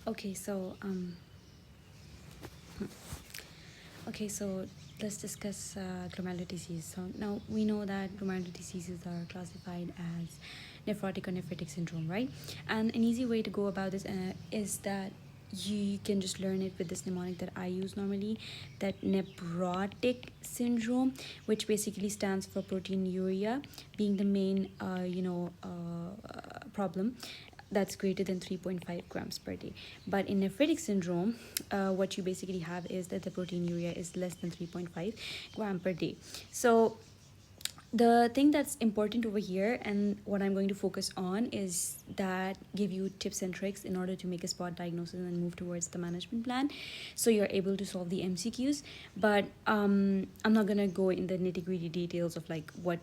Okay, so okay, so let's discuss glomerular disease. So now we know that glomerular diseases are classified as nephrotic or nephritic syndrome, right? And an easy way to go about this is that you can just learn it with this mnemonic that I use normally, that nephrotic syndrome, which basically stands for proteinuria, being the main, problem that's greater than 3.5 grams per day. But in nephritic syndrome, what you basically have is that the proteinuria is less than 3.5 gram per day. So the thing that's important over here and what I'm going to focus on is that give you tips and tricks in order to make a spot diagnosis and move towards the management plan, so you're able to solve the MCQs. But I'm not gonna go in the nitty-gritty details of like what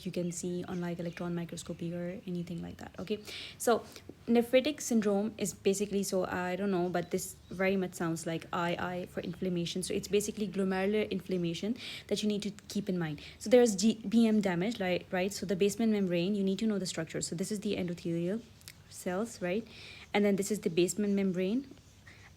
you can see on like electron microscopy or anything like that. Okay, so nephritic syndrome is basically, so I don't know, but this very much sounds like I for inflammation. So it's basically glomerular inflammation that you need to keep in mind. So there's GBM damage, right? So the basement membrane, you need to know the structure. So this is the endothelial cells, right? And then this is the basement membrane,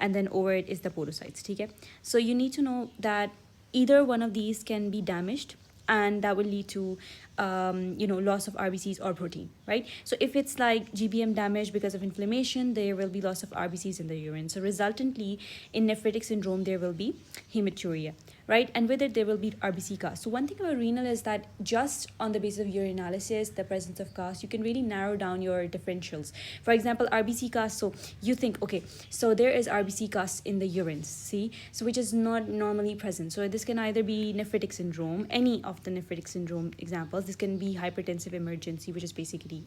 and then over it is the podocytes. Okay, so you need to know that either one of these can be damaged, and that will lead to loss of RBCs or protein, right? So if it's like GBM damage because of inflammation, there will be loss of RBCs in the urine. So resultantly, in nephritic syndrome, there will be hematuria, right? And with it, there will be RBC cast. So one thing about renal is that just on the basis of urinalysis, the presence of cast, you can really narrow down your differentials. For example, RBC cast, so you think, okay, so there is RBC cast in the urine, see? So which is not normally present. So this can either be nephritic syndrome, any of the nephritic syndrome examples. This can be hypertensive emergency, which is basically,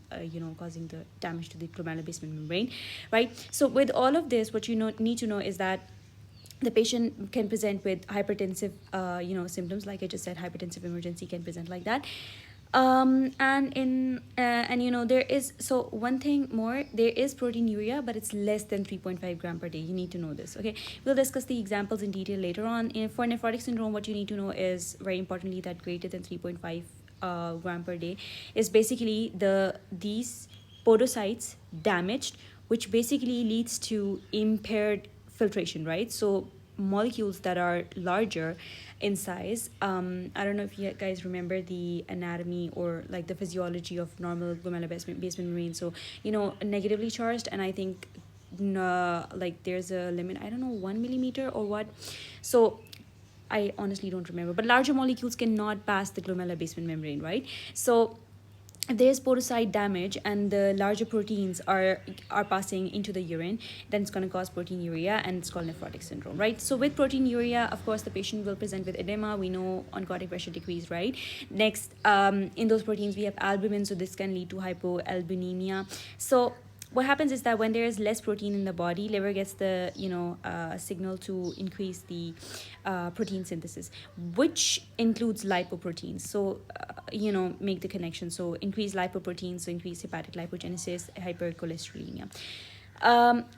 causing the damage to the glomerular basement membrane, right? So with all of this, what you need to know is that the patient can present with hypertensive, symptoms. Like I just said, hypertensive emergency can present like that. There is, so one thing more, there is proteinuria, but it's less than 3.5 gram per day. You need to know this. Okay, we'll discuss the examples in detail later on. For nephrotic syndrome, what you need to know is very importantly that greater than 3.5 gram per day is basically these podocytes damaged, which basically leads to impaired filtration, right? So molecules that are larger in size. I don't know if you guys remember the anatomy or like the physiology of normal glomerular basement membrane. So, negatively charged, and I think like there's a limit, I don't know, 1 millimeter or what. So I honestly don't remember, but larger molecules cannot pass the glomerular basement membrane, right? So if there's podocyte damage and the larger proteins are passing into the urine, then it's going to cause proteinuria, and it's called nephrotic syndrome, right? So with proteinuria, of course, the patient will present with edema. We know oncotic pressure decrease, right? Next, in those proteins we have albumin, so this can lead to hypoalbuminemia. So what happens is that when there is less protein in the body, liver gets the signal to increase the protein synthesis, which includes lipoproteins. So make the connection. So increase lipoproteins, so increase hepatic lipogenesis, hypercholesterolemia.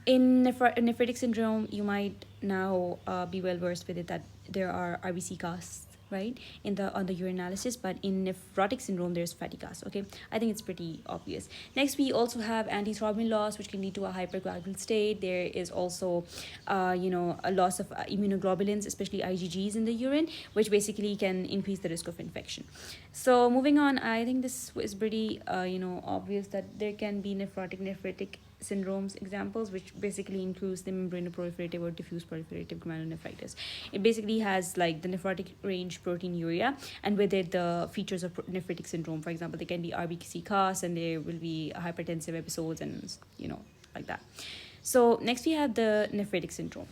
In nephritic syndrome, you might now be well versed with it that there are RBC casts, right, on the urinalysis. But in nephrotic syndrome, there's fatty cast. Okay, I think it's pretty obvious. Next, we also have antithrombin loss, which can lead to a hypercoagulable state. There is also a loss of immunoglobulins, especially IgGs in the urine, which basically can increase the risk of infection. So moving on, I think this is pretty obvious that there can be nephritic syndromes examples, which basically includes the membranoproliferative or diffuse proliferative glomerulonephritis. It basically has like the nephrotic range proteinuria, and with it the features of nephritic syndrome. For example, there can be RBC cast, and there will be hypertensive episodes, and like that. So next we have the nephritic syndrome.